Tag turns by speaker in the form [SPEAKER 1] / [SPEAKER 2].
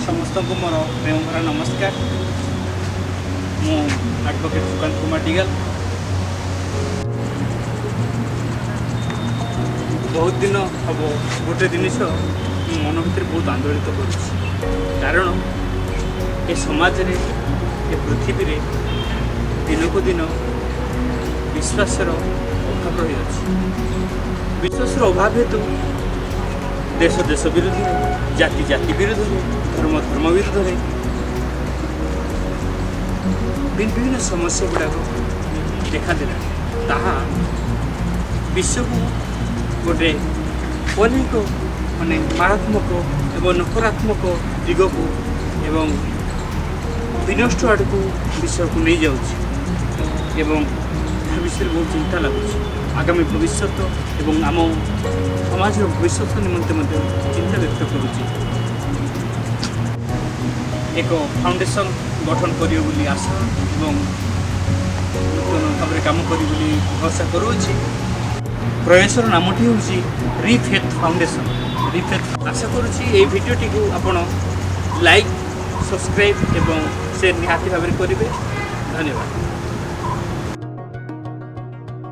[SPEAKER 1] समस्त को मोर प्रेम भरा नमस्कार। मु एडवोकेट सुकांत कुमार डिगल। बहुत दिन हम गोटे जिनिस मन भर बहुत आंदोलित कारण ए समाज रे ए पृथ्वी रे दिन को दिन विश्वासर अभाव रही अछि। विश्वासर अभाव हेतु देश देश विरुद्ध जाति जाति विरुद्ध धर्म धर्म विरुद्ध विभिन्न समस्या गुड़ाक देखादेला ताहा विश्व को गोटे अनेक माने मारात्मक एवं नकारात्मक दिग को एवं विनष्ट आड़ को विषय को नहीं जाऊँगी एवं विषय बहुत चिंता लगुच आगामी भविष्य एवं आम समाज भविष्य निमंते चिंता व्यक्त करुच्ची। एक फाउंडेशन गठन करियो बोली आशा एवं नूतन भाव में काम करी बोली भरोसा करुच्ची। प्रयासर नामटी हूँ रिफेथ फाउंडेशन। रिफेथ आशा करुच्ची ये भिडियोटी को आपण लाइक सब्सक्राइब एवं शेयर निहाती भाव में करेंगे। धन्यवाद।